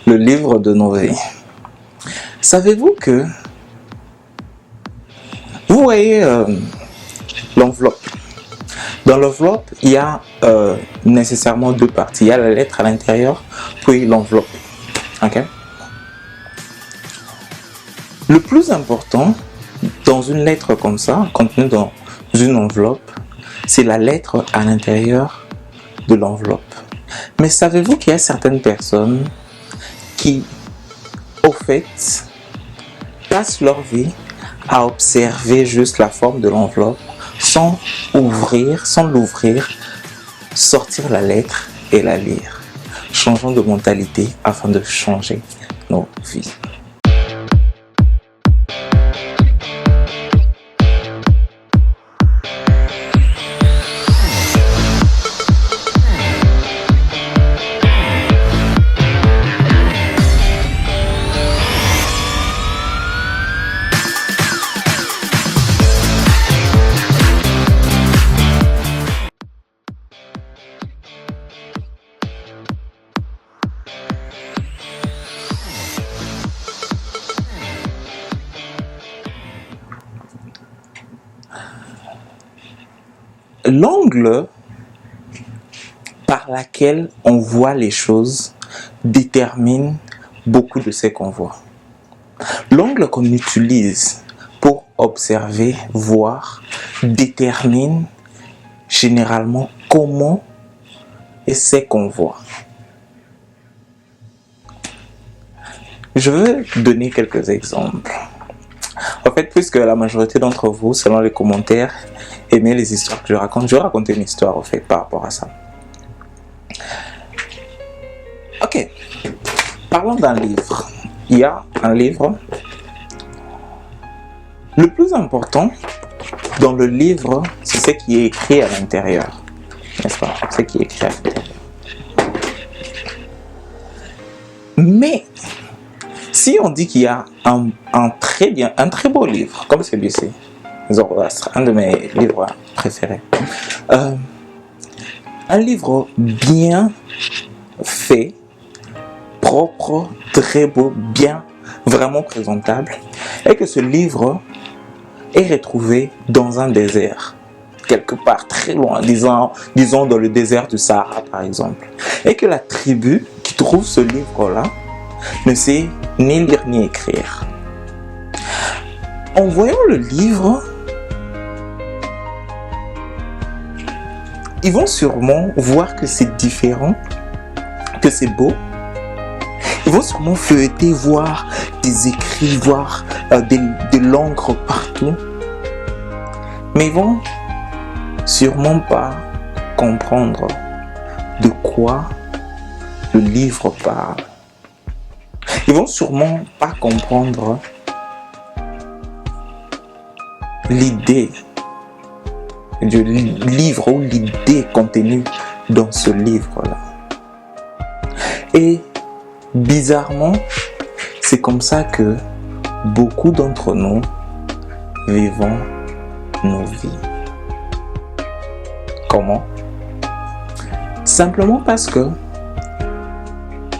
le livre de nos vies. Savez-vous que vous voyez l'enveloppe. Dans l'enveloppe, il y a nécessairement deux parties. Il y a la lettre à l'intérieur, puis l'enveloppe. Okay? Le plus important dans une lettre comme ça, contenue dans une enveloppe, c'est la lettre à l'intérieur de l'enveloppe. Mais savez-vous qu'il y a certaines personnes qui, au fait, passent leur vie à observer juste la forme de l'enveloppe sans l'ouvrir, sortir la lettre et la lire. Changeons de mentalité afin de changer nos vies. L'angle par lequel on voit les choses détermine beaucoup de ce qu'on voit. L'angle qu'on utilise pour observer, voir, détermine généralement comment et ce qu'on voit. Je veux donner quelques exemples. En fait, puisque la majorité d'entre vous, selon les commentaires, aimez les histoires que je raconte, je vais raconter une histoire en fait par rapport à ça. Ok, parlons d'un livre. Il y a un livre. Le plus important dans le livre, c'est ce qui est écrit à l'intérieur. N'est-ce pas? Ce qui est écrit à l'intérieur. Mais si on dit qu'il y a un très beau livre, comme celui-ci, Zoroastre, un de mes livres préférés, un livre bien fait, propre, très beau, bien, vraiment présentable, et que ce livre est retrouvé dans un désert, quelque part très loin, disons dans le désert du Sahara par exemple, et que la tribu qui trouve ce livre-là ne sait ni lire ni écrire. En voyant le livre, ils vont sûrement voir que c'est différent, que c'est beau. Ils vont sûrement feuilleter, voir des écrits, voir de l'encre partout. Mais ils vont sûrement pas comprendre de quoi le livre parle. Ils vont sûrement pas comprendre l'idée du livre ou l'idée contenue dans ce livre-là. Et bizarrement, c'est comme ça que beaucoup d'entre nous vivons nos vies. Comment? Simplement parce que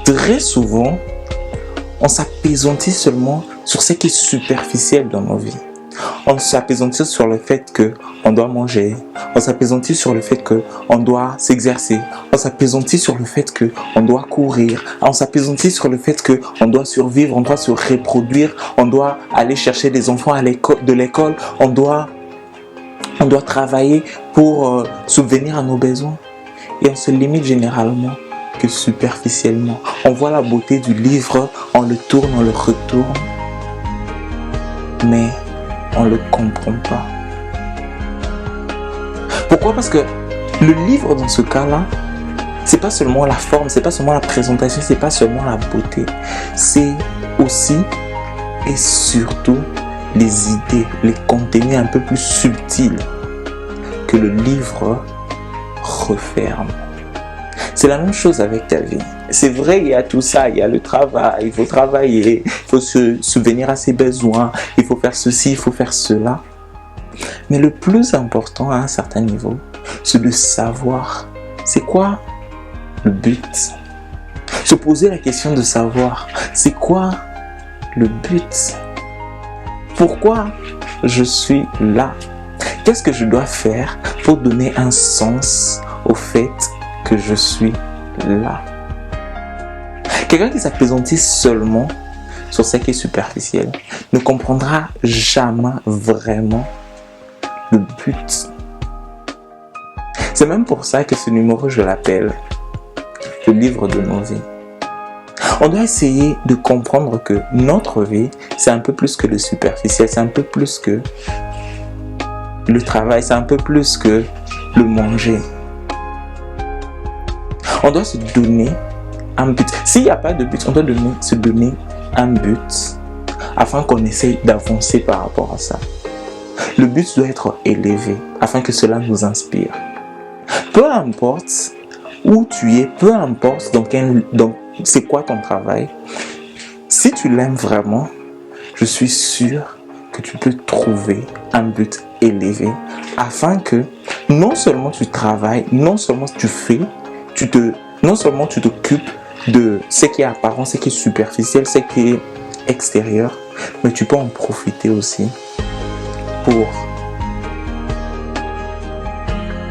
très souvent, on s'appesantit seulement sur ce qui est superficiel dans nos vies. On s'appesantit sur le fait qu'on doit manger. On s'appesantit sur le fait qu'on doit s'exercer. On s'appesantit sur le fait qu'on doit courir. On s'appesantit sur le fait qu'on doit survivre, on doit se reproduire. On doit aller chercher des enfants de l'école. On doit travailler pour subvenir à nos besoins. Et on se limite généralement que superficiellement. On voit la beauté du livre, on le tourne, on le retourne, mais on ne le comprend pas. Pourquoi? Parce que le livre dans ce cas-là, c'est pas seulement la forme, c'est pas seulement la présentation, c'est pas seulement la beauté, c'est aussi et surtout les idées, les contenus un peu plus subtils que le livre referme. C'est la même chose avec ta vie. C'est vrai, il y a tout ça, il y a le travail, il faut travailler, il faut se souvenir à ses besoins, il faut faire ceci, il faut faire cela. Mais le plus important à un certain niveau, c'est de savoir c'est quoi le but. Se poser la question de savoir, c'est quoi le but? Pourquoi je suis là? Qu'est-ce que je dois faire pour donner un sens au fait que je suis là? Quelqu'un qui s'appesantit seulement sur ce qui est superficiel ne comprendra jamais vraiment le but. C'est même pour ça que ce numéro, je l'appelle le livre de nos vies. On doit essayer de comprendre que notre vie, c'est un peu plus que le superficiel, c'est un peu plus que le travail, c'est un peu plus que le manger. On doit se donner un but. S'il n'y a pas de but, on doit se donner un but afin qu'on essaye d'avancer par rapport à ça. Le but doit être élevé afin que cela nous inspire. Peu importe où tu es, peu importe dans c'est quoi ton travail, si tu l'aimes vraiment, je suis sûr que tu peux trouver un but élevé afin que non seulement tu travailles, non seulement tu fais, non seulement tu t'occupes de ce qui est apparent, ce qui est superficiel, ce qui est extérieur, mais tu peux en profiter aussi pour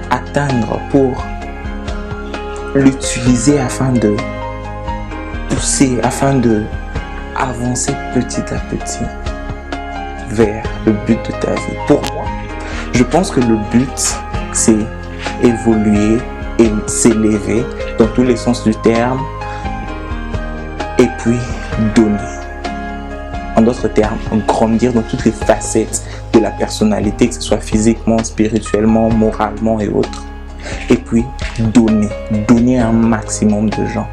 atteindre, pour l'utiliser afin de pousser, afin de avancer petit à petit vers le but de ta vie. Pour moi, je pense que le but, c'est évoluer et s'élever dans tous les sens du terme et puis donner. En d'autres termes, grandir dans toutes les facettes de la personnalité, que ce soit physiquement, spirituellement, moralement et autres. Et puis donner à un maximum de gens,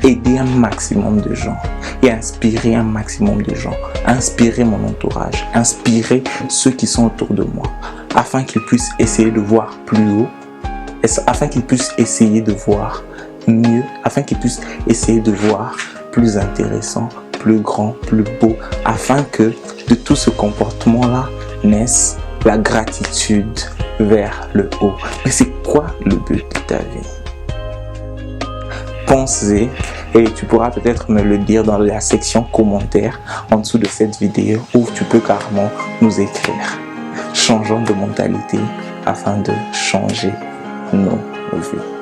aider un maximum de gens et inspirer un maximum de gens, inspirer mon entourage, inspirer ceux qui sont autour de moi, afin qu'ils puissent essayer de voir plus haut, afin qu'ils puissent essayer de voir mieux, afin qu'ils puissent essayer de voir plus intéressant, plus grand, plus beau, afin que de tout ce comportement-là naisse la gratitude vers le haut. Mais c'est quoi le but de ta vie? Pensez, et tu pourras peut-être me le dire dans la section commentaires en dessous de cette vidéo, où tu peux carrément nous écrire. Changeons de mentalité afin de changer nos vies.